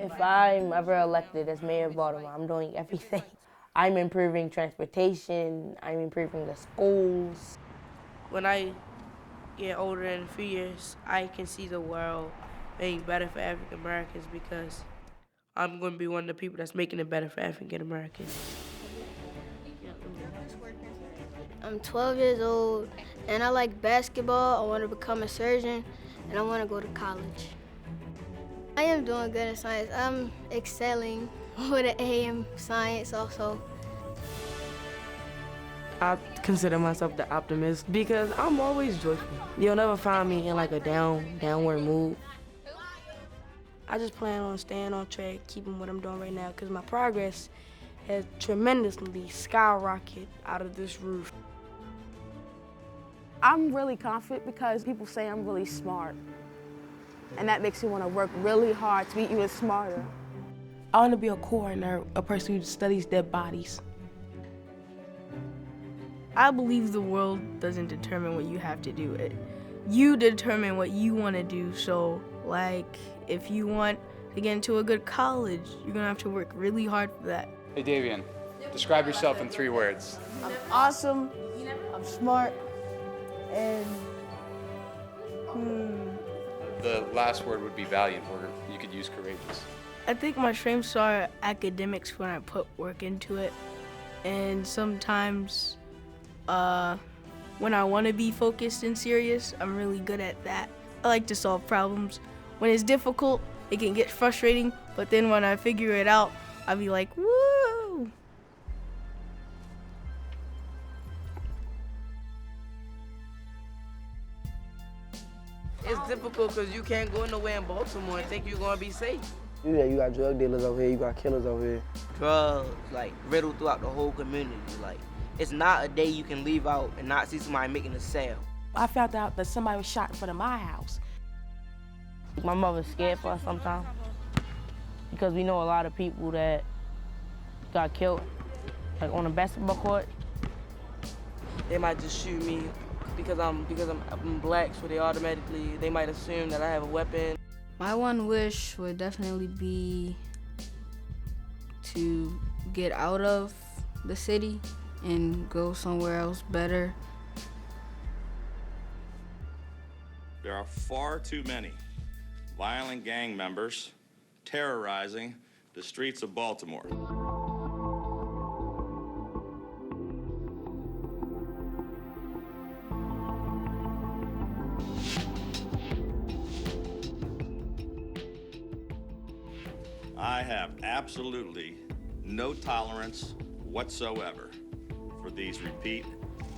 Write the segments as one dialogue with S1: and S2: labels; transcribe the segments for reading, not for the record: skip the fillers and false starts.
S1: If I'm ever elected as mayor of Baltimore, I'm doing everything. I'm improving transportation, I'm improving the schools. When I get older in a few years, I can see the world being better for African Americans because I'm going to be one of the people that's making it better for African Americans.
S2: I'm 12 years old and I like basketball. I want to become a surgeon and I want to go to college. I am doing good in science. I'm excelling with an A in science also.
S1: I consider myself the optimist because I'm always joyful. You'll never find me in like a downward mood. I just plan on staying on track, keeping what I'm doing right now, because my progress has tremendously skyrocketed out of this roof.
S3: I'm really confident because people say I'm really smart. And that makes me want to work really hard to be even smarter.
S1: I want to be a coroner, a person who studies dead bodies.
S4: I believe the world doesn't determine what you have to do. You determine what you want to do. So, like, if you want to get into a good college, you're going to have to work really hard for that.
S5: Hey, Davian, describe yourself in 3 words.
S3: I'm awesome, I'm smart, and
S5: The last word would be valiant, or you could use courageous.
S4: I think my strengths are academics when I put work into it. And sometimes when I want to be focused and serious, I'm really good at that. I like to solve problems. When it's difficult, it can get frustrating, but then when I figure it out, I'll be like, woo!
S1: It's difficult because you can't go nowhere in Baltimore and think you're going to be safe.
S6: Yeah, you got drug dealers over here, you got killers over here.
S7: Drugs, like, riddled throughout the whole community. Like, it's not a day you can leave out and not see somebody making a sale.
S3: I found out that somebody was shot in front of my house.
S1: My mother's scared for us sometimes because we know a lot of people that got killed, like on a basketball court. They might just shoot me because I'm black, so they might assume that I have a weapon.
S2: My one wish would definitely be to get out of the city and go somewhere else better.
S8: There are far too many violent gang members terrorizing the streets of Baltimore. I have absolutely no tolerance whatsoever for these repeat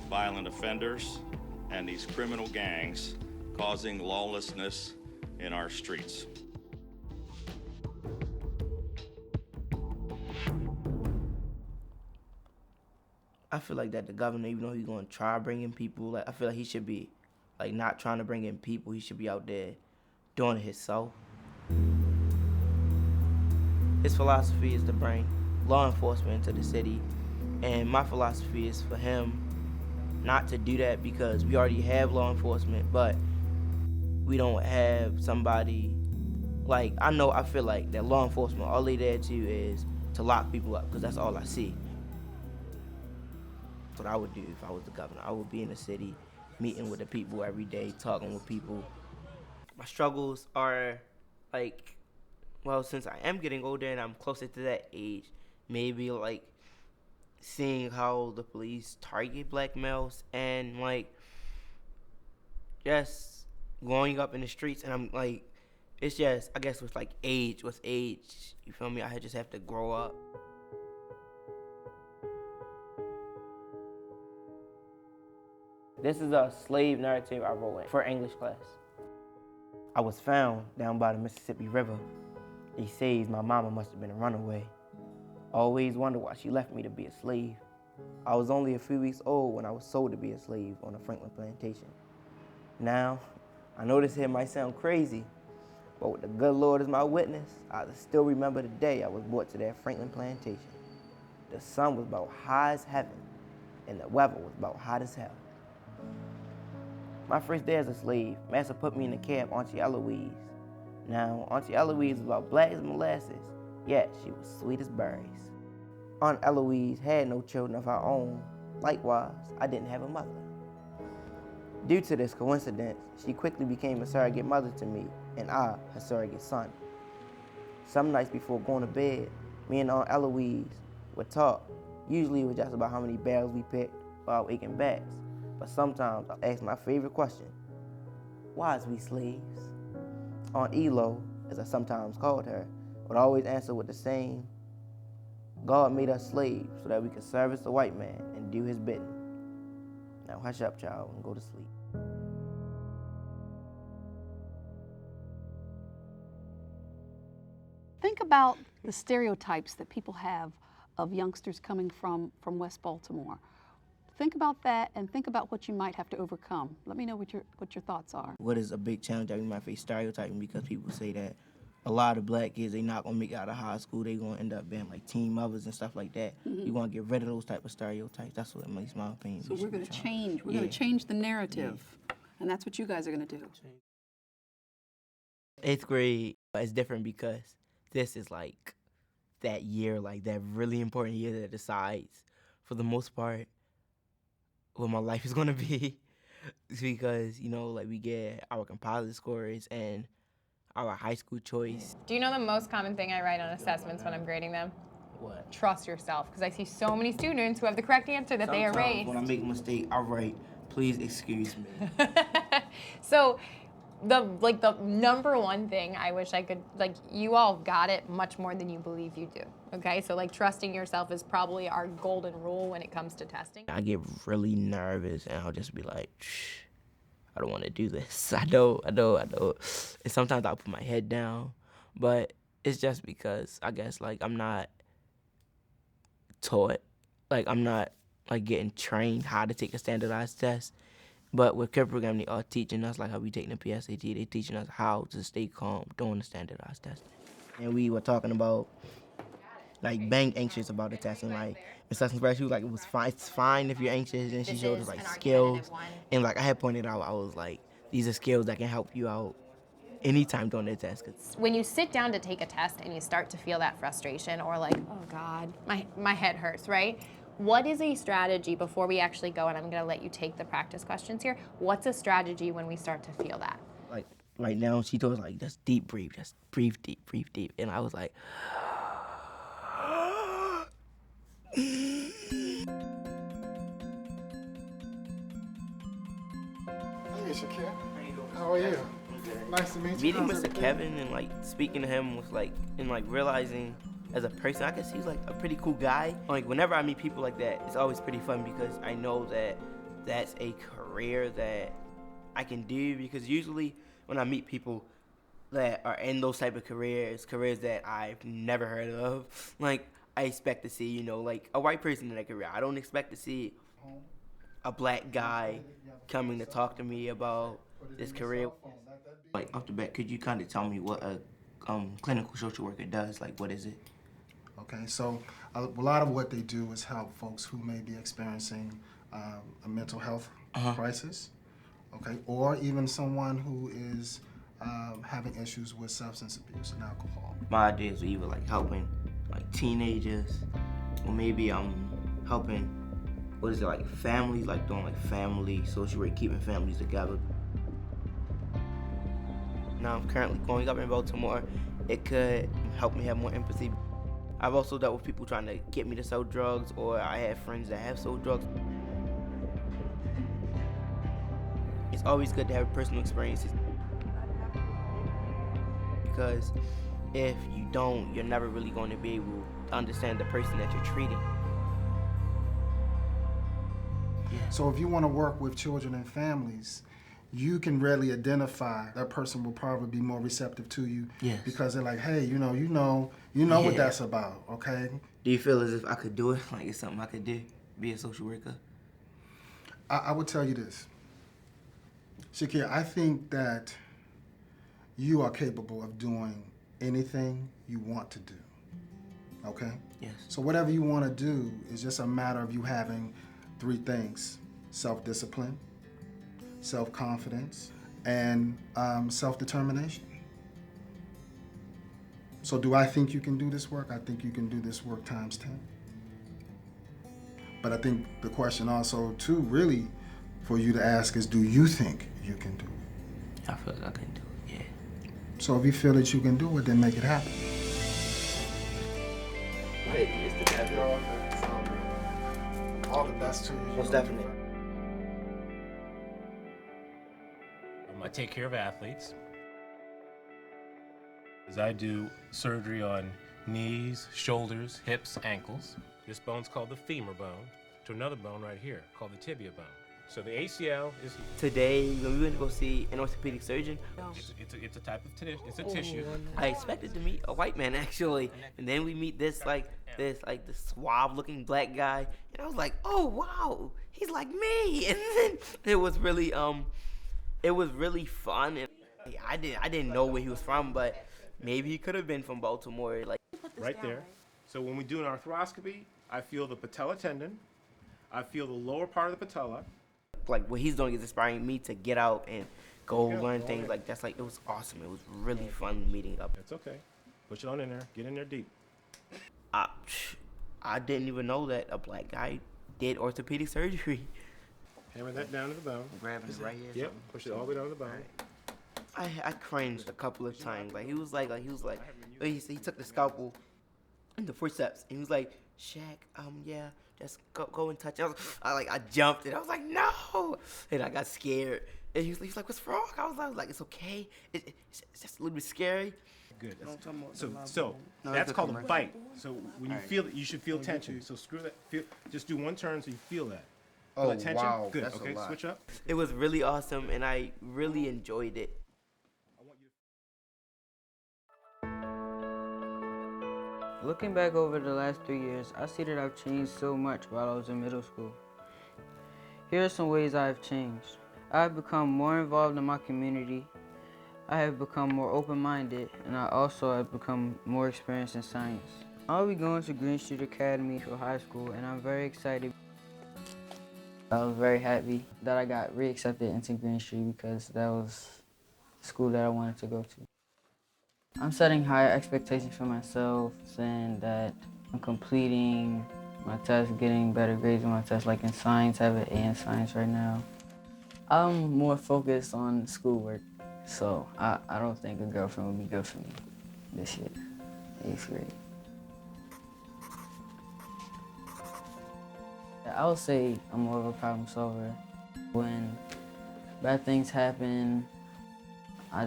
S8: violent offenders and these criminal gangs causing lawlessness in our streets.
S7: I feel like that the governor, even though he's going to try bringing people, like, I feel like he should be, like, not trying to bring in people. He should be out there doing it himself. His philosophy is to bring law enforcement into the city, and my philosophy is for him not to do that because we already have law enforcement, but we don't have somebody, like, I feel like that law enforcement, all they there to is to lock people up, because that's all I see. That's what I would do if I was the governor. I would be in the city, meeting with the people every day, talking with people. My struggles are, like, well, since I am getting older and I'm closer to that age, maybe, like, seeing how the police target black males and, like, just growing up in the streets, and I'm, like, it's just, I guess with age, you feel me, I just have to grow up. This is a slave narrative I wrote for English class. I was found down by the Mississippi River. They say my mama must have been a runaway. Always wondered why she left me to be a slave. I was only a few weeks old when I was sold to be a slave on a Franklin plantation. Now, I know this here might sound crazy, but with the good Lord as my witness, I still remember the day I was brought to that Franklin plantation. The sun was about high as heaven, and the weather was about hot as hell. My first day as a slave, Master put me in the cab, Auntie Eloise. Now, Auntie Eloise was about black as molasses, yet she was sweet as berries. Aunt Eloise had no children of her own. Likewise, I didn't have a mother. Due to this coincidence, she quickly became a surrogate mother to me, and I, her surrogate son. Some nights before going to bed, me and Aunt Eloise would talk. Usually it was just about how many barrels we picked or our aching backs. But sometimes I'll ask my favorite question: why is we slaves? Aunt Elo, as I sometimes called her, would always answer with the same: God made us slaves so that we could service the white man and do his bidding. Now hush up, child, and go to sleep.
S9: Think about the stereotypes that people have of youngsters coming from West Baltimore. Think about that and think about what you might have to overcome. Let me know what your thoughts are.
S7: What is a big challenge that we might face stereotyping, because people say that a lot of black kids, they not gonna make it out of high school, they gonna end up being like teen mothers and stuff like that. We wanna get rid of those type of stereotypes. That's what makes my opinion.
S9: So we're gonna change, we're gonna change the narrative. And that's what you guys are gonna do.
S7: 8th grade is different because this is like that year, like that really important year that decides, for the most part, what my life is gonna be. It's because, you know, like we get our composite scores and our high school choice.
S10: Do you know the most common thing I write on assessments when I'm grading them?
S7: What?
S10: Trust yourself, because I see so many students who have the correct answer that they erase.
S7: When I make a mistake, I write, please excuse me.
S10: So the number one thing I wish I could, like, you all got it much more than you believe you do, okay? So like trusting yourself is probably our golden rule when it comes to testing.
S7: I get really nervous and I'll just be like, shh, I don't want to do this. I know. And sometimes I'll put my head down, but it's just because I guess like I'm not taught, like I'm not like getting trained how to take a standardized test. But with CURE program, they are teaching us like how we taking the PSAT. They teaching us how to stay calm during the standardized testing. And we were talking about like being anxious about the test, and like Ms. Lessons, she was like, it's fine if you're anxious, and she showed us like skills. And like I had pointed out, I was like, these are skills that can help you out anytime during the test.
S10: When you sit down to take a test and you start to feel that frustration or like, oh God, my head hurts, right? What is a strategy before we actually go, and I'm gonna let you take the practice questions here, what's a strategy when we start to feel that?
S7: Like right now, she told us like, just deep breathe, just breathe deep. And I was like,
S11: Hey, Shakir. How are you? Nice to meet you.
S7: Meeting Mr. Kevin and like speaking to him was like, and like realizing as a person, I guess he's like a pretty cool guy. Like whenever I meet people like that, it's always pretty fun because I know that that's a career that I can do, because usually when I meet people that are in those type of careers that I've never heard of, like I expect to see, you know, like a white person in that career. I don't expect to see a black guy coming to talk to me about this career. Like off the bat, could you kind of tell me what a clinical social worker does? Like what is it?
S11: Okay, so a lot of what they do is help folks who may be experiencing a mental health crisis, okay, or even someone who is having issues with substance abuse and alcohol.
S7: My idea is either like helping like teenagers, or maybe I'm helping, what is it, like families, like doing like family social work, keeping families together. Now I'm currently growing up in Baltimore. It could help me have more empathy. I've also dealt with people trying to get me to sell drugs, or I have friends that have sold drugs. It's always good to have personal experiences, because if you don't, you're never really going to be able to understand the person that you're treating.
S11: So if you want to work with children and families, you can readily identify that person will probably be more receptive to you.
S7: Yes.
S11: Because they're like, hey, you know what that's about, okay?
S7: Do you feel as if I could do it? Like it's something I could do, be a social worker?
S11: I would tell you this. Shakir, I think that you are capable of doing anything you want to do, okay?
S7: Yes.
S11: So whatever you want to do is just a matter of you having 3 things: self-discipline, self-confidence, and self-determination. So do I think you can do this work? I think you can do this work times 10. But I think the question also, too, really for you to ask is, do you think you can do it?
S7: I feel like I can do it, yeah.
S11: So if you feel that you can do it, then make it happen.
S7: Hey, Mr. Devin.
S11: All the best to you.
S7: Most definitely.
S12: I take care of athletes. I do surgery on knees, shoulders, hips, ankles. This bone's called the femur bone, to another bone right here called the tibia bone. So the ACL is
S7: Today, when we went to go see an orthopedic surgeon,
S12: it's a type of tissue.
S7: I expected to meet a white man actually, and then we meet this suave-looking black guy, and I was like, oh wow, he's like me. And then it was really fun. And I didn't know where he was from, but maybe he could have been from Baltimore. Like
S12: Right there. So when we do an arthroscopy, I feel the patella tendon, I feel the lower part of the patella.
S7: Like what he's doing is inspiring me to get out and go learn things like that's like it was awesome. It was really fun meeting up.
S12: It's okay. Push it on in there. Get in there deep.
S7: I didn't even know that a black guy did orthopedic surgery.
S12: Hammer that down to the bone.
S7: Grabbing it right here.
S12: Yep. Push it all the way down to the bone.
S7: I cringed a couple of times. He took the scalpel and the forceps and he was like, Shaq, yeah, just go and touch it. I jumped and I was like, no, and I got scared. And he was like, what's wrong? I was like, it's okay. It's just a little bit scary.
S12: Good. So that's called a bite. So when you feel it, you should feel tension. So screw that. Just do one turn so you feel that. Feel that tension?
S11: Wow.
S12: Good.
S11: That's
S12: Okay,
S11: a lot.
S12: switch up.
S7: It was really awesome and I really enjoyed it.
S13: Looking back over the last 3 years, I see that I've changed so much while I was in middle school. Here are some ways I have changed. I have become more involved in my community. I have become more open-minded, and I also have become more experienced in science. I'll be going to Green Street Academy for high school, and I'm very excited. I was very happy that I got reaccepted into Green Street because that was the school that I wanted to go to. I'm setting higher expectations for myself, saying that I'm completing my tests, getting better grades on my tests, like in science. I have an A in science right now. I'm more focused on schoolwork, so I don't think a girlfriend would be good for me this year, 8th grade. I would say I'm more of a problem solver. When bad things happen, I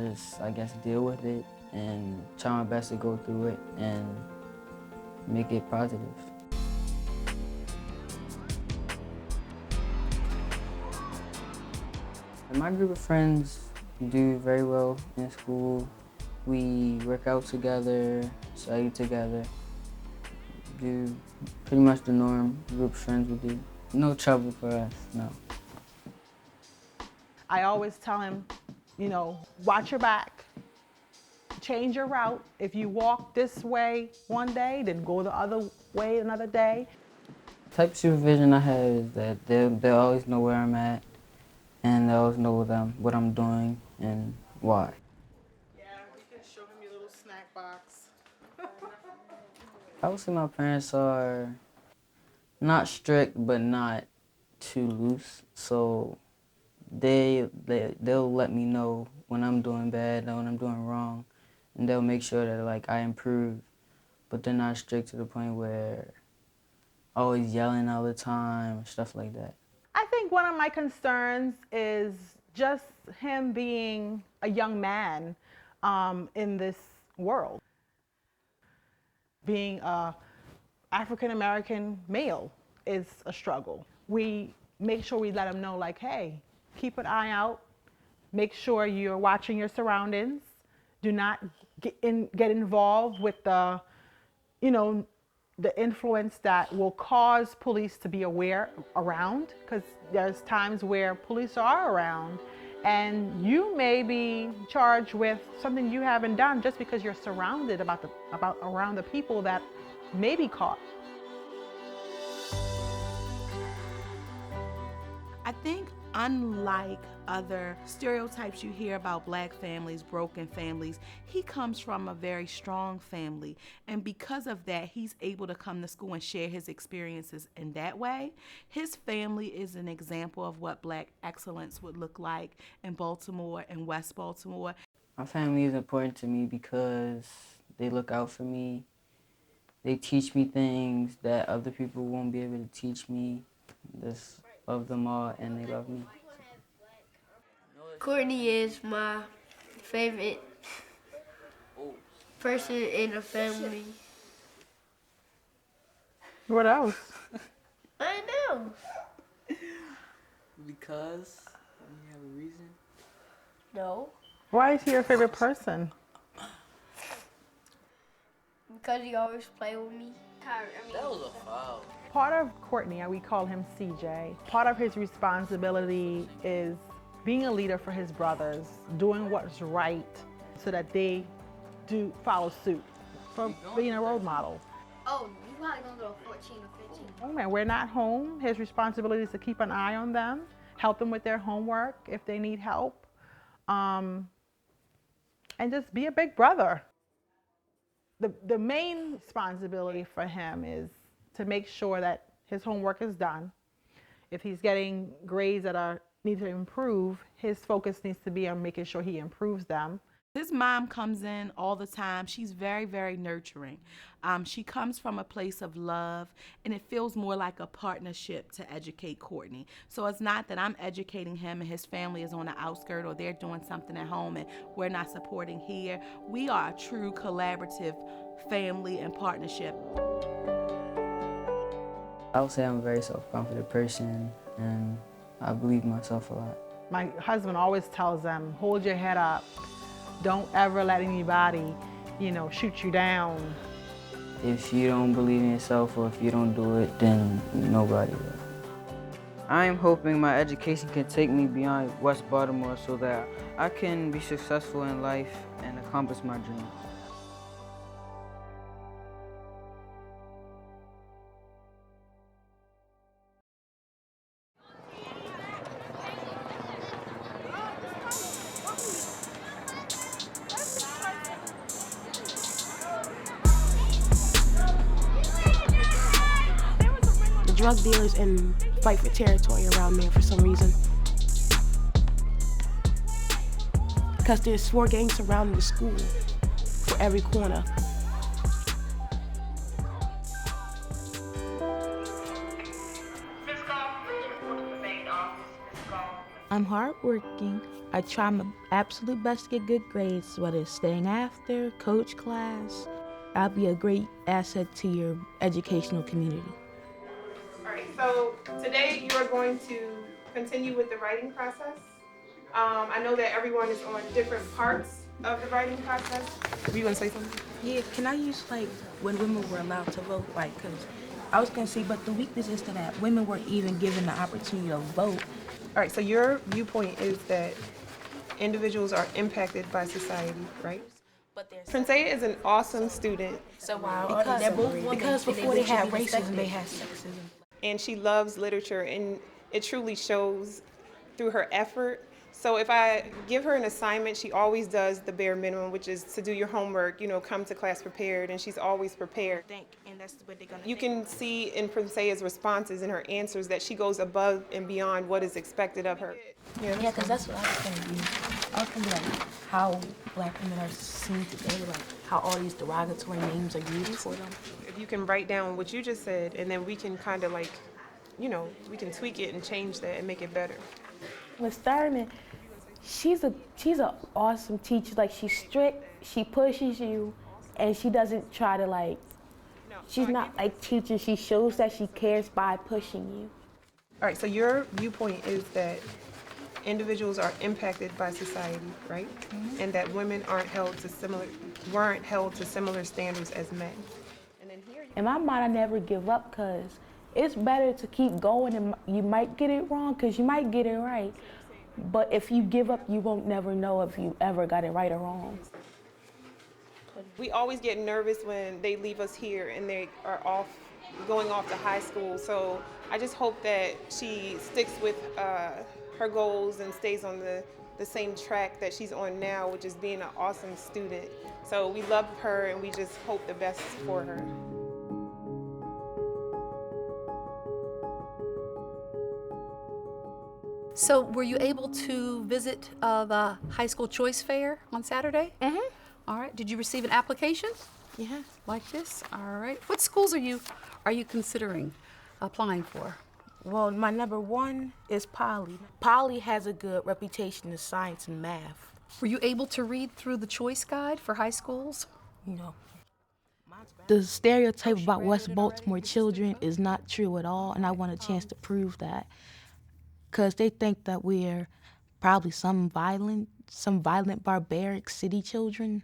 S13: guess, deal with it and try my best to go through it and make it positive. My group of friends do very well in school. We work out together, study together, do pretty much the norm group of friends would do. No trouble for us, no.
S14: I always tell him, watch your back. Change your route. If you walk this way one day, then go the other way another day.
S13: The type of supervision I have is that they'll always know where I'm at, and they'll always know what I'm doing and why.
S14: Yeah, you can show him your little snack box.
S13: I would say my parents are not strict, but not too loose. So they'll let me know when I'm doing bad and when I'm doing wrong. And they'll make sure that I improve, but they're not strict to the point where always yelling all the time, stuff like that.
S14: I think one of my concerns is just him being a young man in this world. Being a African-American male is a struggle. We make sure we let him know, hey, keep an eye out, make sure you're watching your surroundings. Do not get involved with the influence that will cause police to be aware around, because there's times where police are around and you may be charged with something you haven't done just because you're surrounded around the people that may be caught.
S15: I think unlike other stereotypes you hear about black families, broken families, he comes from a very strong family. And because of that, he's able to come to school and share his experiences in that way. His family is an example of what black excellence would look like in Baltimore and West Baltimore.
S13: My family is important to me because they look out for me. They teach me things that other people won't be able to teach me. Just love them all and they love me.
S2: Courtney is my favorite person in the family.
S14: What else?
S2: I know.
S13: Because you have a reason?
S2: No.
S14: Why is he your favorite person?
S2: Because he always play with me.
S13: That was a foul.
S14: Part of Courtney, we call him CJ, part of his responsibility is being a leader for his brothers, doing what's right so that they do follow suit, for being a role model.
S2: Oh, you probably gonna go 14 or 15.
S14: Oh man, we're not home. His responsibility is to keep an eye on them, help them with their homework if they need help, and just be a big brother. The main responsibility for him is to make sure that his homework is done. If he's getting grades that need to improve, his focus needs to be on making sure he improves them.
S15: His mom comes in all the time. She's very, very nurturing. She comes from a place of love, and it feels more like a partnership to educate Courtney. So it's not that I'm educating him and his family is on the outskirt or they're doing something at home and we're not supporting here. We are a true collaborative family and partnership.
S13: I would say I'm a very self-confident person, and I believe in myself a lot.
S14: My husband always tells them, hold your head up. Don't ever let anybody, shoot you down.
S13: If you don't believe in yourself or if you don't do it, then nobody will. I am hoping my education can take me beyond West Baltimore so that I can be successful in life and accomplish my dreams.
S16: Drug dealers and fight for territory around there for some reason. Because there's 4 gangs surrounding the school for every corner.
S17: I'm hardworking. I try my absolute best to get good grades, whether it's staying after, coach class. I'll be a great asset to your educational community.
S18: All right, so today you are going to continue with the writing process. I know that everyone is on different parts of the writing process. Were you gonna say something?
S16: Yeah, can I use when women were allowed to vote? Because I was gonna say, but the weakness is to that women weren't even given the opportunity to vote.
S18: All right, so your viewpoint is that individuals are impacted by society, right? Princea is an awesome student.
S16: So why they're both women? Because before they had racism, they had sexism.
S18: And she loves literature, and it truly shows through her effort. So if I give her an assignment, she always does the bare minimum, which is to do your homework, come to class prepared, and she's always prepared.
S16: And that's what they're gonna
S18: You can see in Princea's responses and her answers that she goes above and beyond what is expected of her.
S16: Yeah, because that's what I was gonna do. I was gonna be like how black women are seen today, like how all these derogatory names are used for them.
S18: If you can write down what you just said, and then we can kind of we can tweak it and change that and make it better.
S19: With Thurman, she's an awesome teacher. Like, she's strict, she pushes you, and she doesn't try to she's not like teaching, she shows that she cares by pushing you.
S18: All right, so your viewpoint is that individuals are impacted by society, right? Mm-hmm. And that women weren't held to similar standards as men.
S19: In my mind, I never give up, because it's better to keep going, and you might get it wrong because you might get it right. But if you give up, you won't never know if you ever got it right or wrong.
S18: We always get nervous when they leave us here and they are going off to high school. So I just hope that she sticks with her goals and stays on the same track that she's on now, which is being an awesome student. So we love her and we just hope the best for her.
S9: So were you able to visit the high school choice fair on Saturday?
S19: Mm-hmm.
S9: All right. Did you receive an application?
S19: Yeah.
S9: Like this? All right. What schools are you considering applying for?
S17: Well, my number one is Poly. Poly has a good reputation in science and math.
S9: Were you able to read through the choice guide for high schools?
S17: No. The stereotype about West Baltimore children is not true at all, and I want a chance to prove that. Because they think that we're probably some violent, barbaric city children.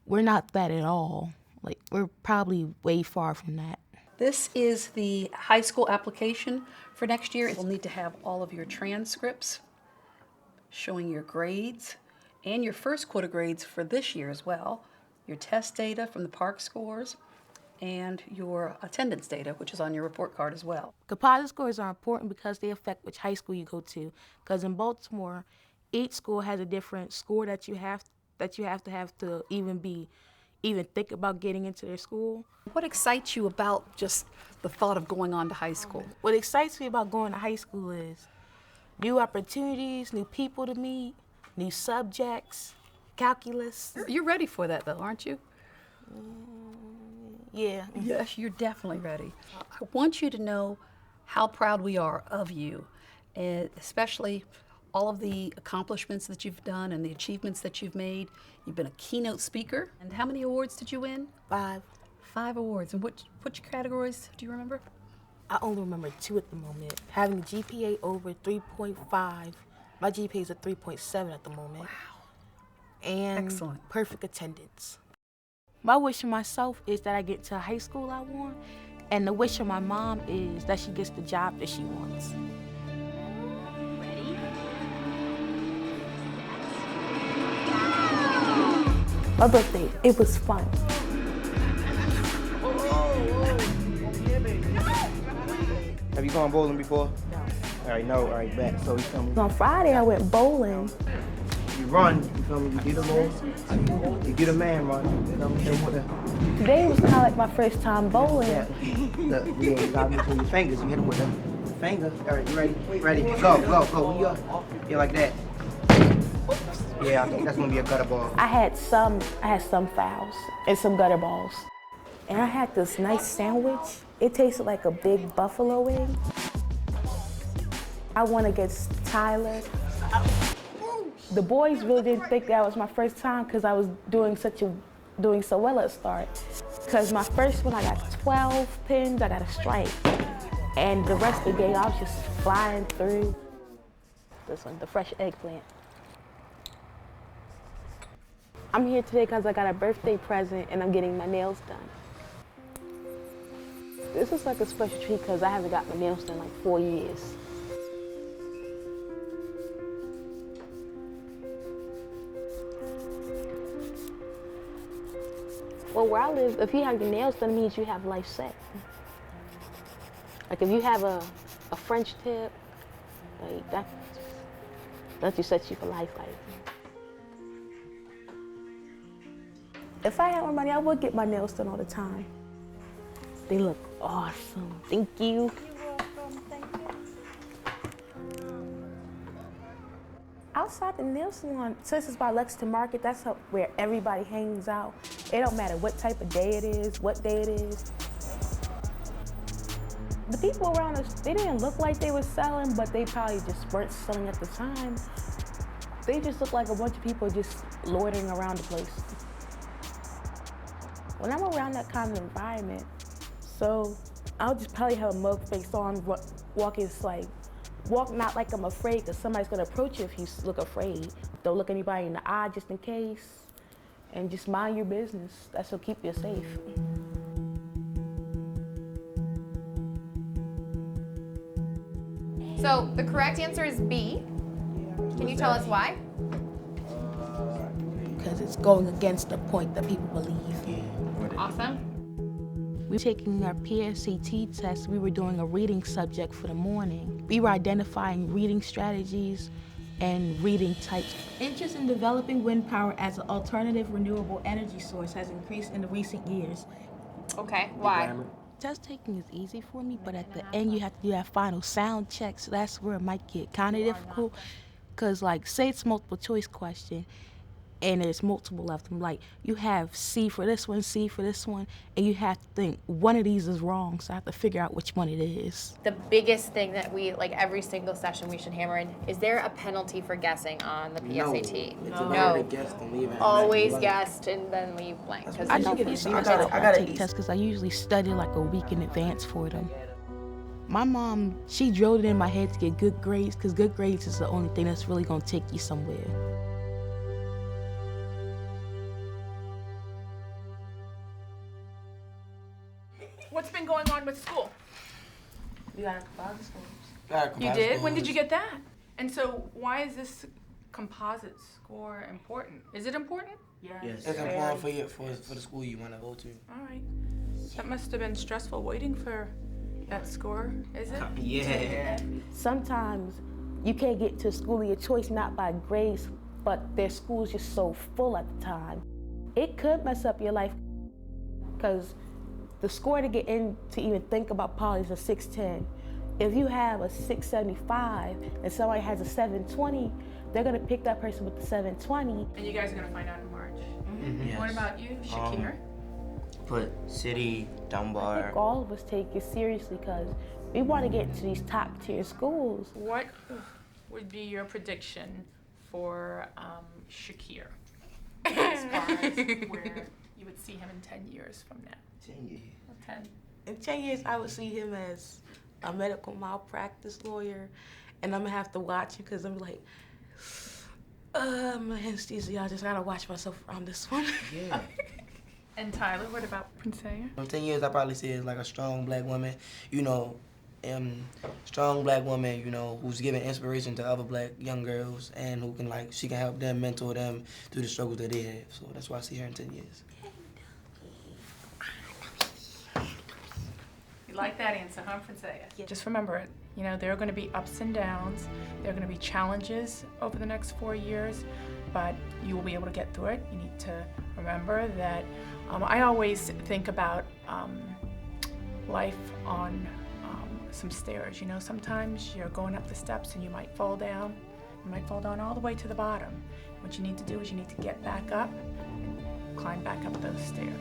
S17: We're not that at all. Like, we're probably way far from that.
S9: This is the high school application for next year. You'll need to have all of your transcripts showing your grades and your first quarter grades for this year as well, your test data from the PARCC scores, and your attendance data, which is on your report card as well.
S17: Composite scores are important because they affect which high school you go to. Because in Baltimore, each school has a different score that you have to have to even think about getting into their school.
S9: What excites you about just the thought of going on to high school?
S17: What excites me about going to high school is new opportunities, new people to meet, new subjects, calculus.
S9: You're ready for that though, aren't you?
S17: Yeah.
S9: Yes, you're definitely ready. I want you to know how proud we are of you, and especially all of the accomplishments that you've done and the achievements that you've made. You've been a keynote speaker. And how many awards did you win?
S17: 5.
S9: 5 awards. And which categories do you remember?
S17: I only remember 2 at the moment. Having a GPA over 3.5. My GPA is a 3.7 at the moment. Wow. And
S9: excellent.
S17: Perfect attendance. My wish for myself is that I get to a high school I want, and the wish of my mom is that she gets the job that she wants.
S19: My birthday, it was fun.
S7: Have you gone bowling before? No. All right, no, all right, bet. So you tell me.
S19: On Friday, I went bowling.
S7: You run, you feel me? You do the ball, you do the man run. You know what I'm saying?
S19: Today was kind of like my first time bowling.
S7: Yeah. Look, you gotta move with your fingers. You hit it with the finger. All right, you ready? Ready? Go. When you up, yeah, like that. Yeah, I think that's gonna be a gutter ball.
S19: I had some fouls and some gutter balls. And I had this nice sandwich. It tasted like a big buffalo wing. I won against Tyler. The boys really didn't think that was my first time because I was doing so well at start. Because my first one, I got 12 pins, I got a strike. And the rest of the game, I was just flying through. This one, the fresh eggplant. I'm here today because I got a birthday present and I'm getting my nails done. This is like a special treat because I haven't got my nails done in like 4 years. Well, where I live, if you have your nails done, it means you have life set. Like if you have a French tip, like that just sets you for life. Like. If I had more money, I would get my nails done all the time. They look awesome. Thank you. Outside the nail salon, since it's by Lexington Market, that's where everybody hangs out. It don't matter what type of day it is, what day it is. The people around us, they didn't look like they were selling, but they probably just weren't selling at the time. They just looked like a bunch of people just loitering around the place. When I'm around that kind of environment, so I'll just probably have a mug face on, walk not like I'm afraid, because somebody's gonna approach you if you look afraid. Don't look anybody in the eye just in case, and just mind your business. That's what keep you safe.
S10: So the correct answer is B. Can you tell us why?
S17: Because it's going against the point that people believe.
S10: Awesome.
S17: We were taking our PSAT test. We were doing a reading subject for the morning. We were identifying reading strategies and reading types. Interest in developing wind power as an alternative renewable energy source has increased in the recent years.
S10: Okay, why?
S17: Test taking is easy for me, but at the end you have to do that final sound check, so that's where it might get kind of difficult. Because, like, say it's multiple choice question, and there's multiple of them. Like, you have C for this one, C for this one, and you have to think one of these is wrong, so I have to figure out which one it is.
S10: The biggest thing that we, like every single session we should hammer in, is there a penalty for guessing on the PSAT? Always guessed and then leave blank.
S17: I know for some I take tests because I usually study like a week in advance for them. My mom, she drilled it in my head to get good grades because good grades is the only thing that's really going to take you somewhere.
S9: What's been going on with school?
S16: We got a composite scores.
S9: You did? When did you get that? And so why is this composite score important? Is it important?
S6: Yes. It's important for the school you want to go to.
S9: All right. That must have been stressful waiting for that score, is it?
S6: Yeah.
S19: Sometimes you can't get to a school of your choice, not by grades, but their school's just so full at the time. It could mess up your life because the score to get in to even think about poly is a 610. If you have a 675 and somebody has a 720, they're gonna pick that person with the 720.
S9: And you guys are gonna find out in March.
S7: Yes.
S9: What about you, Shakir?
S7: Put city,
S19: I
S7: Dunbar.
S19: think all of us take it seriously because we want to get into these top tier schools.
S9: What would be your prediction for Shakir as far as where you would see him in 10 years from now?
S6: 10 years.
S9: 10.
S16: In 10 years, I would see him as a medical malpractice lawyer, and I'm gonna have to watch him because I'm like, I'm an anesthesiologist, I gotta watch myself around this one.
S6: Yeah.
S9: And Tyler, what about Princea?
S6: In 10 years, I probably see it as like a strong black woman, strong black woman, who's giving inspiration to other black young girls and who can she can help them, mentor them through the struggles that they have. So that's why I see her in 10 years.
S9: You like that answer, huh, Princea? Yeah. Just remember it. There are going to be ups and downs. There are going to be challenges over the next 4 years, but you will be able to get through it. You need to remember that I always think about life on some stairs. Sometimes you're going up the steps and you might fall down. You might fall down all the way to the bottom. What you need to do is you need to get back up and climb back up those stairs.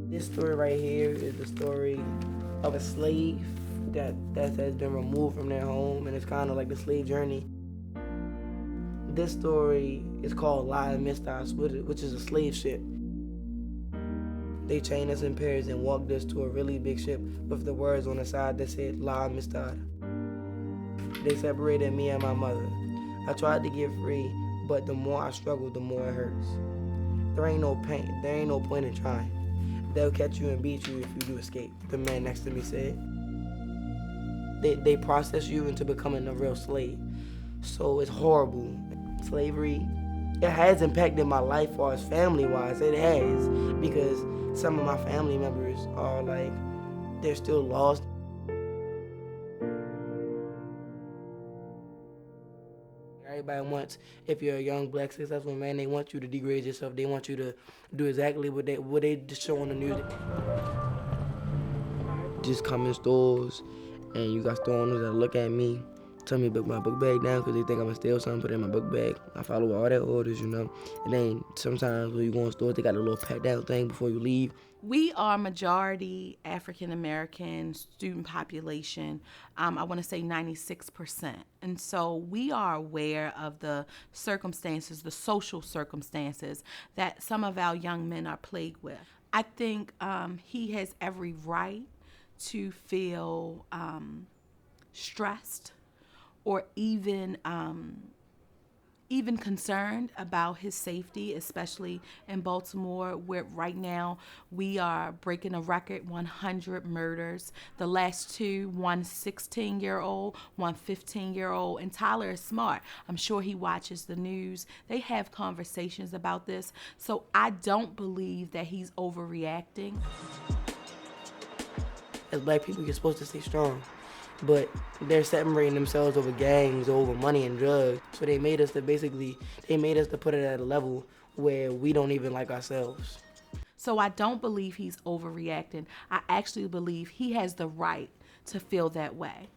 S6: This story right here is the story of a slave that has been removed from their home, and it's kind of like the slave journey. This story is called Lion Mistas, which is a slave ship. They chained us in pairs and walked us to a really big ship with the words on the side that said Lion Mistas. They separated me and my mother. I tried to get free, but the more I struggled, the more it hurts. There ain't no pain. There ain't no point in trying. They'll catch you and beat you if you do escape, the man next to me said. They process you into becoming a real slave. So it's horrible. Slavery, it has impacted my life as far as family-wise. It has, because some of my family members are they're still lost. Everybody wants, if you're a young black successful man, they want you to degrade yourself. They want you to do exactly what they just show on the news. Just come in stores and you got store owners that look at me, tell me to put my book bag down because they think I'm gonna steal something, put it in my book bag. I follow all their orders, And then sometimes when you go in stores, they got a little pat down thing before you leave.
S15: We are majority African American student population. I want to say 96%. And so we are aware of the circumstances, the social circumstances that some of our young men are plagued with. I think he has every right to feel stressed or even even concerned about his safety, especially in Baltimore, where right now we are breaking a record, 100 murders. The last two, one 16-year-old, one 15-year-old, and Tyler is smart. I'm sure he watches the news. They have conversations about this, so I don't believe that he's overreacting.
S6: As black people, you're supposed to stay strong, but they're separating themselves over gangs, over money and drugs. So they made us to put it at a level where we don't even like ourselves.
S15: So I don't believe he's overreacting. I actually believe he has the right to feel that way.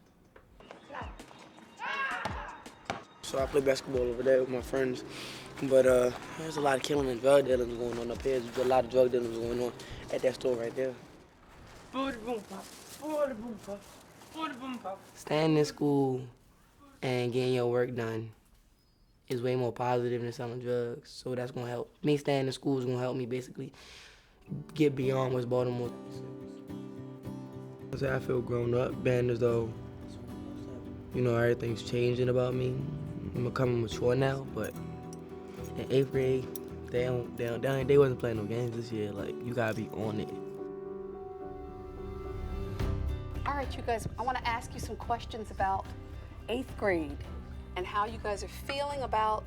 S6: So I play basketball over there with my friends, but there's a lot of killing and drug dealing going on up here. There's a lot of drug dealing going on at that store right there. Staying in school and getting your work done is way more positive than selling drugs. So that's gonna help. Me staying in school is gonna help me basically get beyond West Baltimore. I feel grown up, being as though, everything's changing about me. I'm becoming mature now, but in 8th grade, they wasn't playing no games this year. Like, you gotta be on it.
S9: All right, you guys, I want to ask you some questions about 8th grade and how you guys are feeling about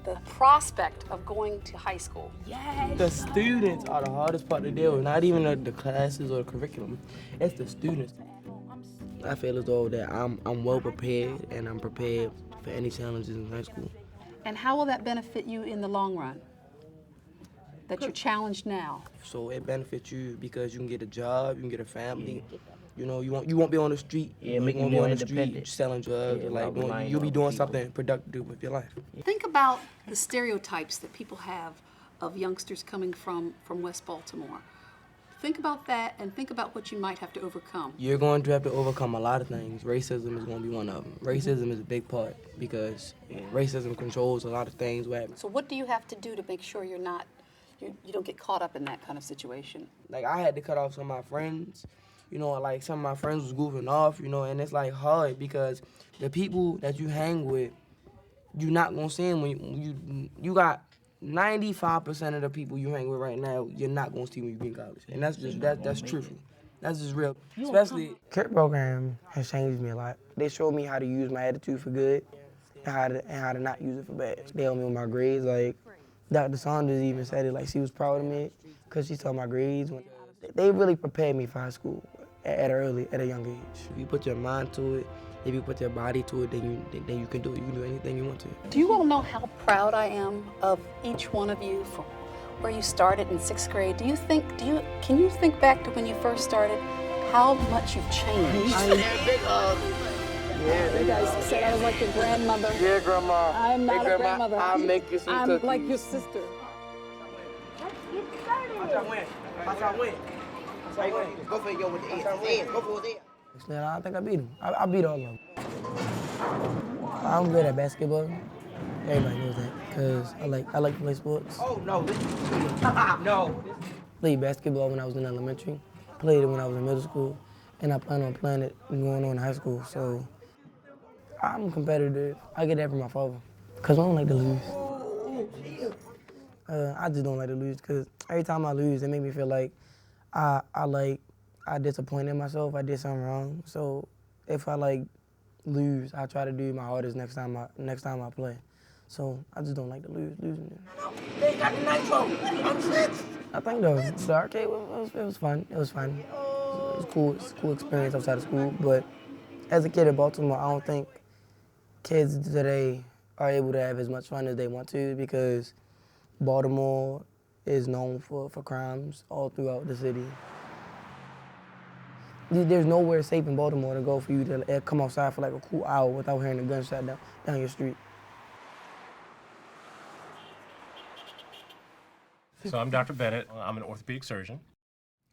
S9: the prospect of going to high school.
S6: Yes. The students are the hardest part to deal with, not even the classes or the curriculum. It's the students. I feel as though that I'm well prepared, and I'm prepared for any challenges in high school.
S9: And how will that benefit you in the long run? That you're challenged now?
S6: So it benefits you because you can get a job, you can get a family. You won't be on the street.
S7: Yeah,
S6: you
S7: make you
S6: won't be
S7: more
S6: on the street
S7: independent.
S6: selling drugs.
S7: Yeah,
S6: You'll be doing something productive with your life.
S9: Think about the stereotypes that people have of youngsters coming from West Baltimore. Think about that and think about what you might have to overcome.
S6: You're going to have to overcome a lot of things. Racism is going to be one of them. Racism is a big part because racism controls a lot of things.
S9: So what do you have to do to make sure you don't get caught up in that kind of situation?
S6: Like, I had to cut off some of my friends. Like some of my friends was goofing off, and it's like hard because the people that you hang with, you're not gonna see them when you got 95% of the people you hang with right now, you're not gonna see when you get in college, and that's truthful. That's just real. Especially CURE program has changed me a lot. They showed me how to use my attitude for good and how to not use it for bad. They helped me with my grades. Like Dr. Saunders even said it, like she was proud of me because she saw my grades. They really prepared me for high school at a young age. If you put your mind to it, if you put your body to it, then you can do it. You can do anything you want to.
S9: Do you all know how proud I am of each one of you for where you started in 6th grade? Can you think back to when you first started, how much you've changed?
S6: Yeah,
S9: you guys said I was like your grandmother.
S6: Yeah, Grandma.
S9: I'm not a grandmother.
S6: I'll make you some cookies.
S9: I'm like your sister.
S6: Watch out win. Go for it, yo, with the hands. Go for it. I think I beat him. I beat all of them. I'm good at basketball. Everybody knows that because I like to play sports. Oh, no. No. Played basketball when I was in elementary. Played it when I was in middle school. And I plan on playing it going on in high school. So I'm competitive. I get that from my father because I don't like to lose. I just don't like to lose because every time I lose, it makes me feel like I disappointed myself. I did something wrong. So if I lose, I try to do my hardest next time I play. So I just don't like to losing. They got the nitro. I think the arcade it was fun. It was fun. It was cool. It's a cool experience outside of school. But as a kid in Baltimore, I don't think kids today are able to have as much fun as they want to because Baltimore is known for crimes all throughout the city. There's nowhere safe in Baltimore to go for you to come outside for like a cool hour without hearing a gunshot down your street.
S12: So I'm Dr. Bennett. I'm an orthopedic surgeon.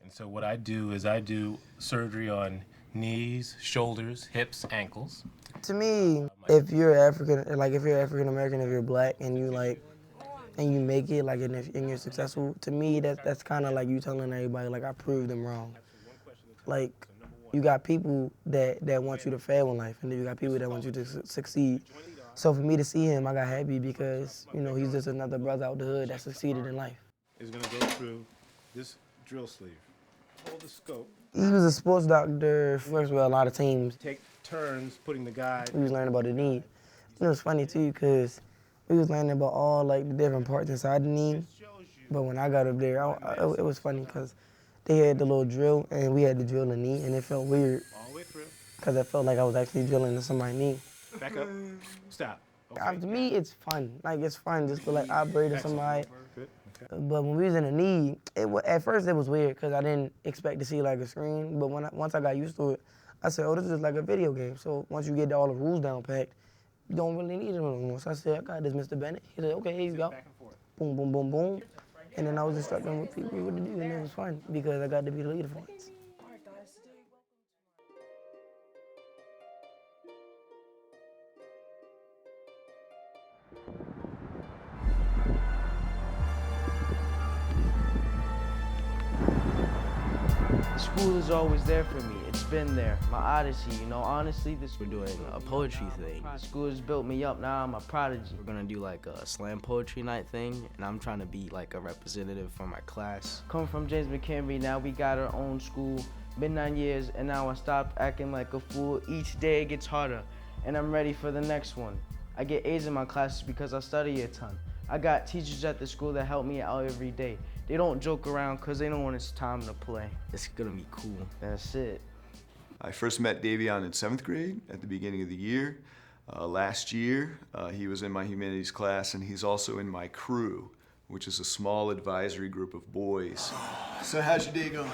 S12: And so what I do is I do surgery on knees, shoulders, hips, ankles.
S6: To me, if you're African American, if you're black and you make it, and you're successful, to me that's kind of like you telling everybody I proved them wrong. Like, you got people that want you to fail in life, and then you got people that want you to succeed. So for me to see him, I got happy because, you know, he's just another brother out the hood that succeeded in life.
S20: Is going to go through this drill sleeve. Hold the scope.
S6: He was a sports doctor, first of all, a lot of teams.
S20: Take turns putting the guy.
S6: We was learning about the knee. It was funny too, because we was learning about all like the different parts inside the knee. But when I got up there, it was funny because they had the little drill and we had to drill the knee, and it felt weird.
S20: All the way through.
S6: Because I felt like I was actually drilling into somebody's knee.
S20: Back up. Stop. Okay.
S6: To me, it's fun. Like, it's fun just to like operate on somebody.
S20: Good. Okay.
S6: But when we was in the knee, at first it was weird because I didn't expect to see like a screen. But once I got used to it, I said, oh, this is like a video game. So once you get all the rules down packed, you don't really need it no more. So I said, I got this, Mr. Bennett. He said, okay, here you go. Boom, boom, boom, boom. And then I was instructing what people what to do, and it was fun because I got to be the leader for once.
S7: School is always there for me. It's been there. My odyssey, you know, honestly, we're doing a poetry thing. School has built me up, now I'm a prodigy. We're gonna do like a slam poetry night thing, and I'm trying to be like a representative for my class. Come from James McHenry, now we got our own school. Been 9 years, and now I stopped acting like a fool. Each day it gets harder, and I'm ready for the next one. I get A's in my classes because I study a ton. I got teachers at the school that help me out every day. They don't joke around because they know when it's time to play. It's gonna be cool. That's it.
S21: I first met Davion in 7th grade at the beginning of the year. Last year, he was in my humanities class, and he's also in my crew, which is a small advisory group of boys.
S20: So how's your day going?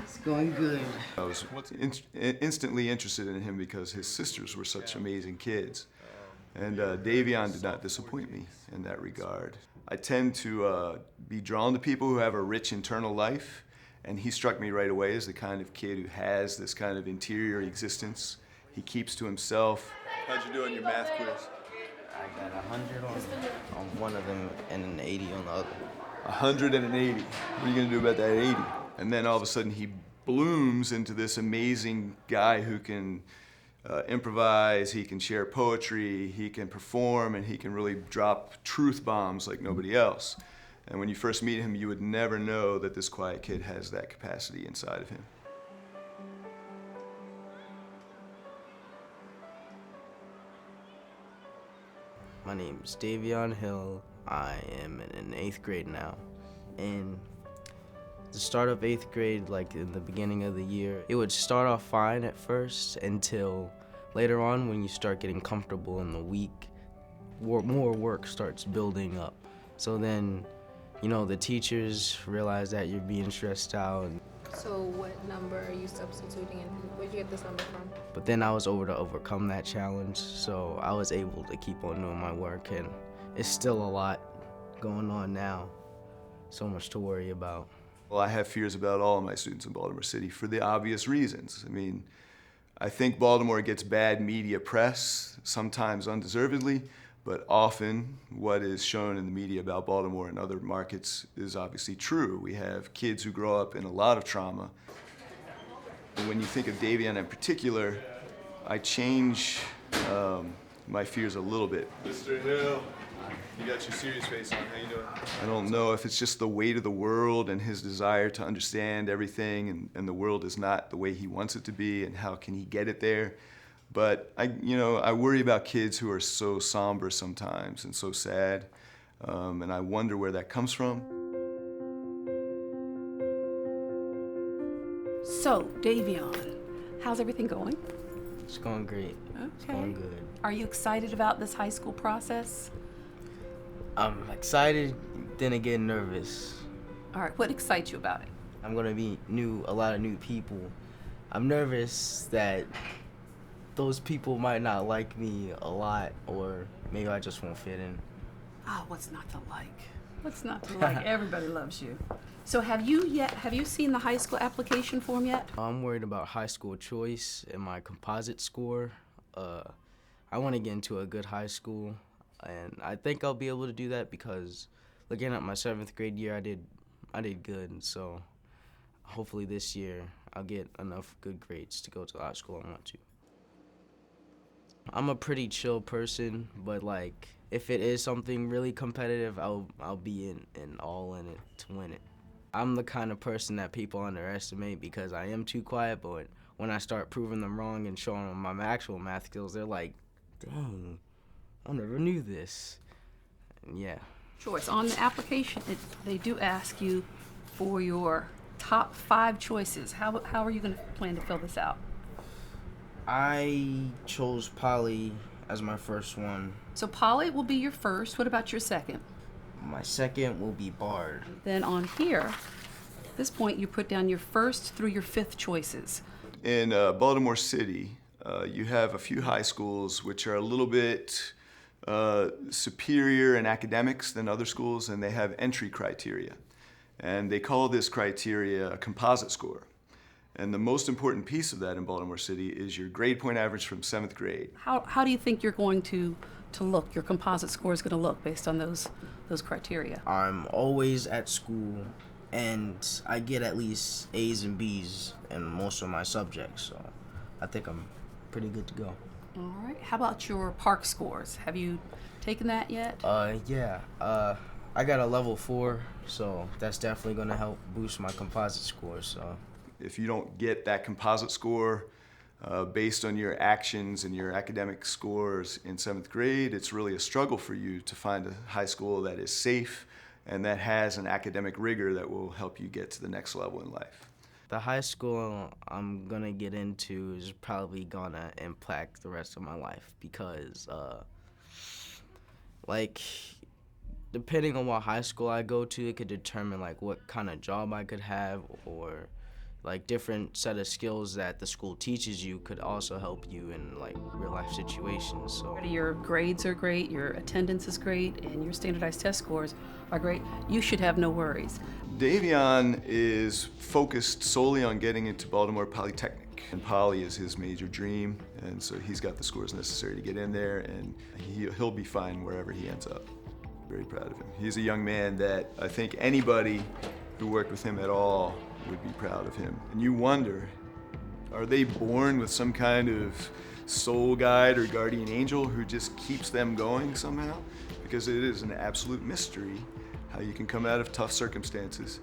S7: It's going good.
S21: I was instantly interested in him because his sisters were such amazing kids. And Davion did not disappoint me in that regard. I tend to be drawn to people who have a rich internal life, and he struck me right away as the kind of kid who has this kind of interior existence. He keeps to himself. How'd you do on your math quiz?
S7: I got 100 on one of them and an 80 on the other.
S21: 100 and an 80. What are you gonna do about that 80? And then all of a sudden he blooms into this amazing guy who can improvise, he can share poetry, he can perform, and he can really drop truth bombs like nobody else. And when you first meet him, you would never know that this quiet kid has that capacity inside of him.
S7: My name is Davion Hill. I am in 8th grade now. And the start of 8th grade, like in the beginning of the year, it would start off fine at first until later on when you start getting comfortable in the week, more work starts building up. So then, you know, the teachers realize that you're being stressed out.
S10: So what number are you substituting and where'd you get this number from?
S7: But then I was able to overcome that challenge, so I was able to keep on doing my work, and it's still a lot going on now. So much to worry about.
S21: Well, I have fears about all of my students in Baltimore City for the obvious reasons. I mean, I think Baltimore gets bad media press, sometimes undeservedly, but often what is shown in the media about Baltimore and other markets is obviously true. We have kids who grow up in a lot of trauma. And when you think of Davion in particular, I change my fears a little bit.
S20: Mr. Hill, you got your serious face on. How you doing?
S21: I don't know if it's just the weight of the world and his desire to understand everything, and the world is not the way he wants it to be, and how can he get it there. But I worry about kids who are so somber sometimes and so sad, and I wonder where that comes from.
S9: So, Davion, how's everything going?
S7: It's going great.
S9: Okay.
S7: It's going good.
S9: Are you excited about this high school process?
S7: I'm excited, then again nervous.
S9: All right, what excites you about it?
S7: I'm gonna be a lot of new people. I'm nervous that those people might not like me a lot, or maybe I just won't fit in.
S9: Oh, what's not to like? What's not to like? Everybody loves you. So have you seen the high school application form yet?
S7: I'm worried about high school choice and my composite score. I want to get into a good high school, and I think I'll be able to do that because looking at my 7th grade year, I did good, and so hopefully this year I'll get enough good grades to go to the high school I want to.
S5: I'm a pretty chill person, but like if it is something really competitive, I'll be all in it to win it. I'm the kind of person that people underestimate because I am too quiet, but when I start proving them wrong and showing them my actual math skills, they're like, dang, I never knew this. And yeah.
S9: Choice. On the application, they do ask you for your top 5 choices. How are you going to plan to fill this out?
S5: I chose poly as my first one.
S9: So poly will be your first. What about your second?
S5: My second will be Bard.
S9: Then on here, at this point, you put down your first through your 5th choices.
S21: In Baltimore City, you have a few high schools which are a little bit superior in academics than other schools, and they have entry criteria. And they call this criteria a composite score. And the most important piece of that in Baltimore City is your grade point average from 7th grade.
S9: How do you think you're going to look, your composite score is going to look based on those criteria?
S5: I'm always at school, and I get at least A's and B's in most of my subjects, so I think I'm pretty good to go.
S9: All right. How about your park scores? Have you taken that yet?
S5: Yeah. I got a level 4, so that's definitely going to help boost my composite score, so.
S21: If you don't get that composite score based on your actions and your academic scores in 7th grade, it's really a struggle for you to find a high school that is safe and that has an academic rigor that will help you get to the next level in life.
S5: The high school I'm gonna get into is probably gonna impact the rest of my life because, like, depending on what high school I go to, it could determine like what kind of job I could have, or like different set of skills that the school teaches you could also help you in like real life situations. So
S9: your grades are great, your attendance is great, and your standardized test scores are great. You should have no worries.
S21: Davion is focused solely on getting into Baltimore Polytechnic, and Poly is his major dream, and so he's got the scores necessary to get in there, and he'll be fine wherever he ends up. Very proud of him. He's a young man that I think anybody who worked with him at all would be proud of him. And you wonder, are they born with some kind of soul guide or guardian angel who just keeps them going somehow? Because it is an absolute mystery how you can come out of tough circumstances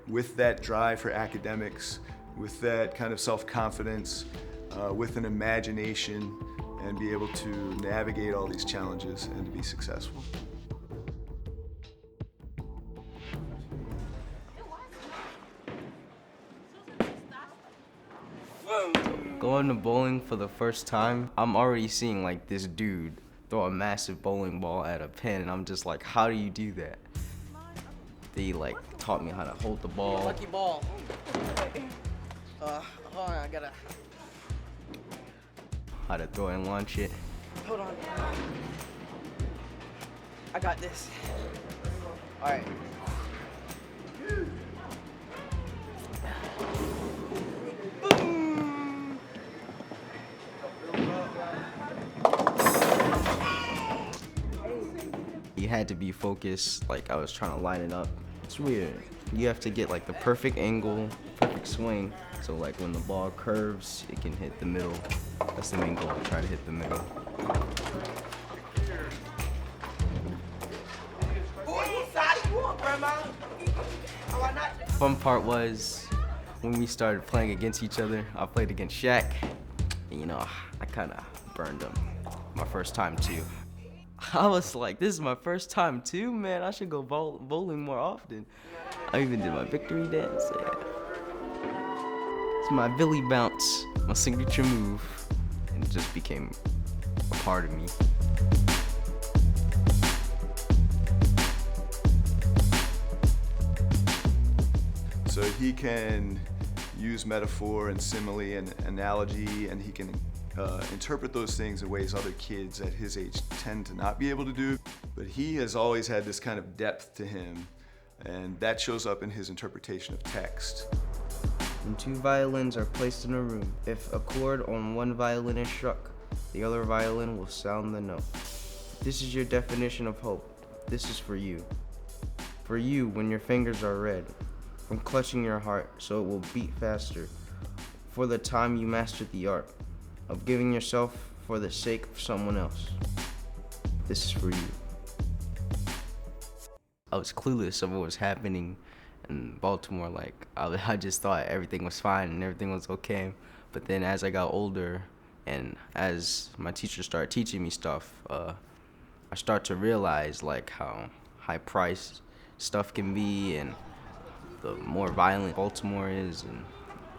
S21: with that drive for academics, with that kind of self-confidence, with an imagination, and be able to navigate all these challenges and to be successful.
S5: going to bowling for the first time, I'm already seeing like this dude throw a massive bowling ball at a pin, and I'm just like, how do you do that? They like taught me how to hold the ball.
S1: Lucky ball. Hold on, I gotta.
S5: How to throw and launch it.
S1: Hold on. I got this. All right.
S5: You had to be focused, like I was trying to line it up. It's weird. You have to get like the perfect angle, perfect swing, so like when the ball curves, it can hit the middle. That's the main goal, try to hit the middle. Fun part was when we started playing against each other. I played against Shaq, and you know, I kind of burned him. My first time too. I was like, this is my first time too, man. I should go bowling more often. I even did my victory dance. Yeah. It's my Billy bounce, my signature move, and it just became a part of me.
S21: So he can use metaphor and simile and analogy, and he can interpret those things in ways other kids at his age tend to not be able to do. But he has always had this kind of depth to him, and that shows up in his interpretation of text.
S5: When two violins are placed in a room, if a chord on one violin is struck, the other violin will sound the note. This is your definition of hope. This is for you. For you, when your fingers are red, from clutching your heart so it will beat faster. For the time you mastered the art of giving yourself for the sake of someone else. This is for you. I was clueless of what was happening in Baltimore. Like, I just thought everything was fine and everything was okay. But then as I got older and as my teachers started teaching me stuff, I start to realize like how high priced stuff can be and the more violent Baltimore is.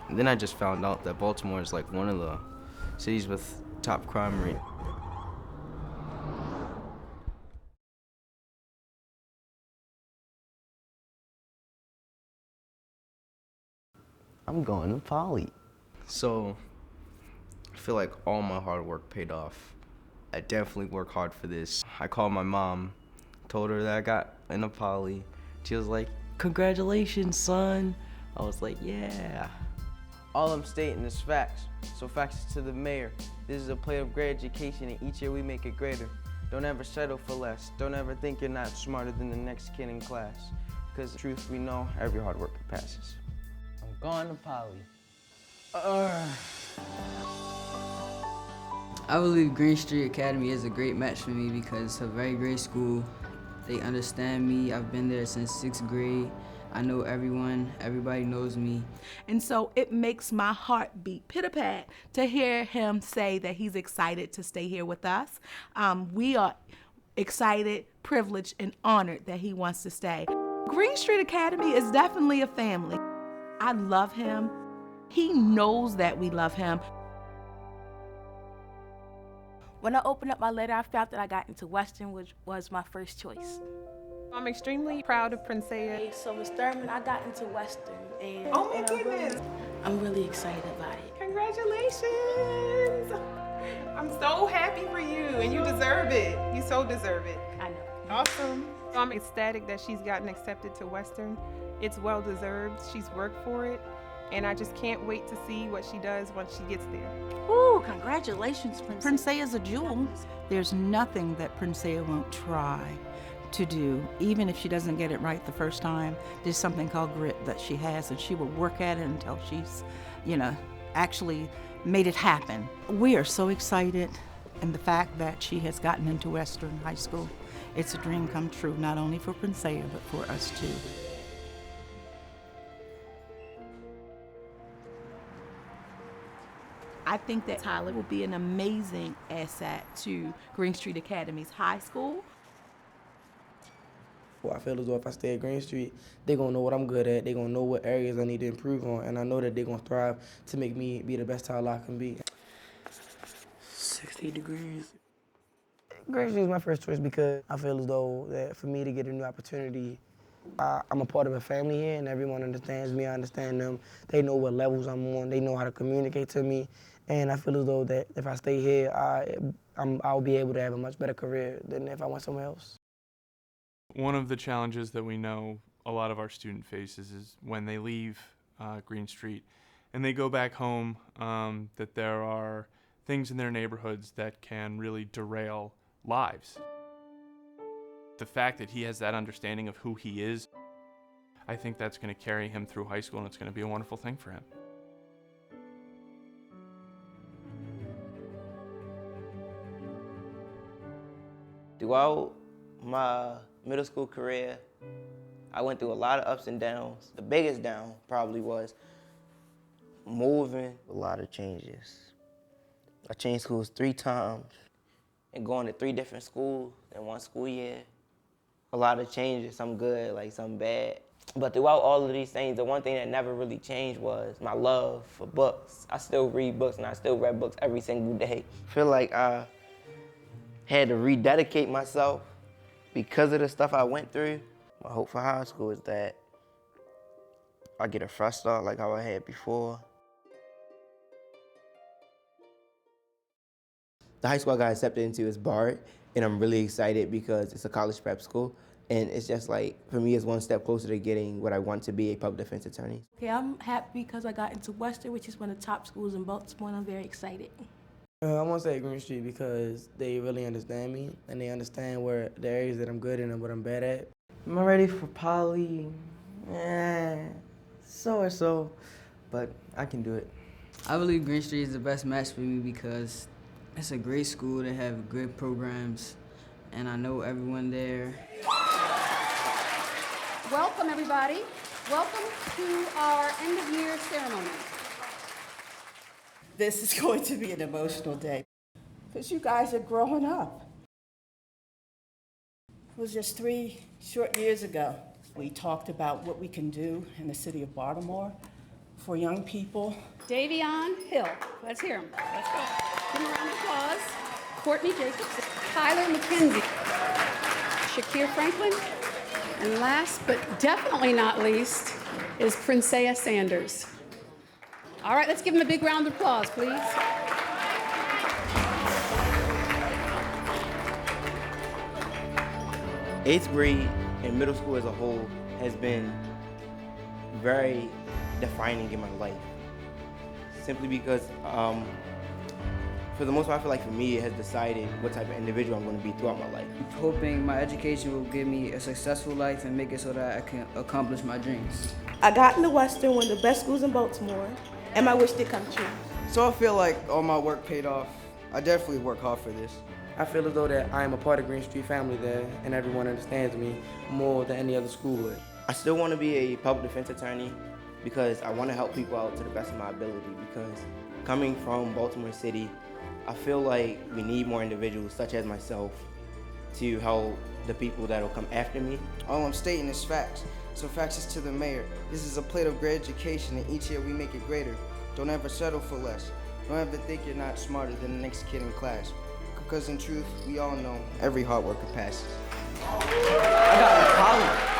S5: And then I just found out that Baltimore is like one of the cities with top crime rate. I'm going to Poly. So I feel like all my hard work paid off. I definitely work hard for this. I called my mom, told her that I got into Poly. She was like, "Congratulations, son." I was like, "Yeah." All I'm stating is facts. So facts to the mayor. This is a play of great education, and each year we make it greater. Don't ever settle for less. Don't ever think you're not smarter than the next kid in class. Because the truth we know, every hard worker passes. I'm going to Poly.
S13: I believe Green Street Academy is a great match for me because it's a very great school. They understand me. I've been there since 6th grade. I know everyone. Everybody knows me.
S15: And so it makes my heart beat pit-a-pat to hear him say that he's excited to stay here with us. We are excited, privileged, and honored that he wants to stay. Green Street Academy is definitely a family. I love him. He knows that we love him.
S17: When I opened up my letter, I found that I got into Western, which was my first choice.
S18: I'm extremely proud of Princea.
S17: So Ms. Thurman, I got into Western, and
S18: Oh my goodness!
S17: I'm really excited about it.
S18: Congratulations! I'm so happy for you, and you deserve it. You so deserve it.
S17: I know.
S18: Awesome. I'm ecstatic that she's gotten accepted to Western. It's well deserved. She's worked for it, and I just can't wait to see what she does once she gets there.
S16: Ooh, congratulations, Princea. Princea is a jewel. There's nothing that Princea won't try to do, even if she doesn't get it right the first time. There's something called grit that she has, and she will work at it until she's, actually made it happen. We are so excited, and the fact that she has gotten into Western High School, it's a dream come true, not only for Princea, but for us too.
S15: I think that Tyler will be an amazing asset to Green Street Academy's high school.
S6: Well, I feel as though if I stay at Green Street, they're going to know what I'm good at. They're going to know what areas I need to improve on. And I know that they're going to thrive to make me be the best child I can be. 60 degrees. Green Street is my first choice because I feel as though that for me to get a new opportunity, I'm a part of a family here, and everyone understands me. I understand them. They know what levels I'm on. They know how to communicate to me. And I feel as though that if I stay here, I'll be able to have a much better career than if I went somewhere else.
S4: One of the challenges that we know a lot of our student faces is when they leave Green Street and they go back home, that there are things in their neighborhoods that can really derail lives. The fact that he has that understanding of who he is, I think that's going to carry him through high school, and it's going to be a wonderful thing for him.
S7: Throughout my middle school career, I went through a lot of ups and downs. The biggest down probably was moving, a lot of changes. I changed schools 3 times and going to 3 different schools in 1 school year. A lot of changes, some good, like some bad. But throughout all of these things, the one thing that never really changed was my love for books. I still read books, and I still read books every single day. I feel like I had to rededicate myself because of the stuff I went through. My hope for high school is that I get a fresh start like how I had before. The high school I got accepted into is Bard, and I'm really excited because it's a college prep school. And it's just like, for me, it's one step closer to getting what I want to be, a public defense attorney.
S17: Okay, I'm happy because I got into Western, which is one of the top schools in Baltimore, and I'm very excited.
S6: I want to say Green Street because they really understand me, and they understand where the areas that I'm good in and what I'm bad at.
S5: Am I ready for Poly? So or so, but I can do it.
S13: I believe Green Street is the best match for me because It's a great school. They have great programs, and I know everyone there.
S9: Welcome, everybody. Welcome to our end-of-year ceremony.
S3: This is going to be an emotional day because you guys are growing up. It was just 3 short years ago. We talked about what we can do in the city of Baltimore for young people.
S9: Davion Hill. Let's hear him. Let's go. Give him a round of applause. Courtney Jacobs. Tyler McKenzie. Shakir Franklin. And last but definitely not least is Princea Sanders. All right, let's give him a big round of applause, please.
S7: Eighth grade and middle school as a whole has been very defining in my life. Simply because, for the most part, I feel like for me, it has decided what type of individual I'm going to be throughout my life.
S13: I'm hoping my education will give me a successful life and make it so that I can accomplish my dreams.
S19: I got into Western, one of the best schools in Baltimore, and my wish did come true.
S13: So I feel like all my work paid off. I definitely work hard for this.
S6: I feel as though that I am a part of Green Street family there, and everyone understands me more than any other school would.
S7: I still want to be a public defense attorney because I want to help people out to the best of my ability, because coming from Baltimore City, I feel like we need more individuals such as myself to help the people that will come after me.
S13: All I'm stating is facts. So facts is to the mayor. This is a plate of great education, and each year we make it greater. Don't ever settle for less. Don't ever think you're not smarter than the next kid in class. Because in truth, we all know every hard worker passes. I got a collar.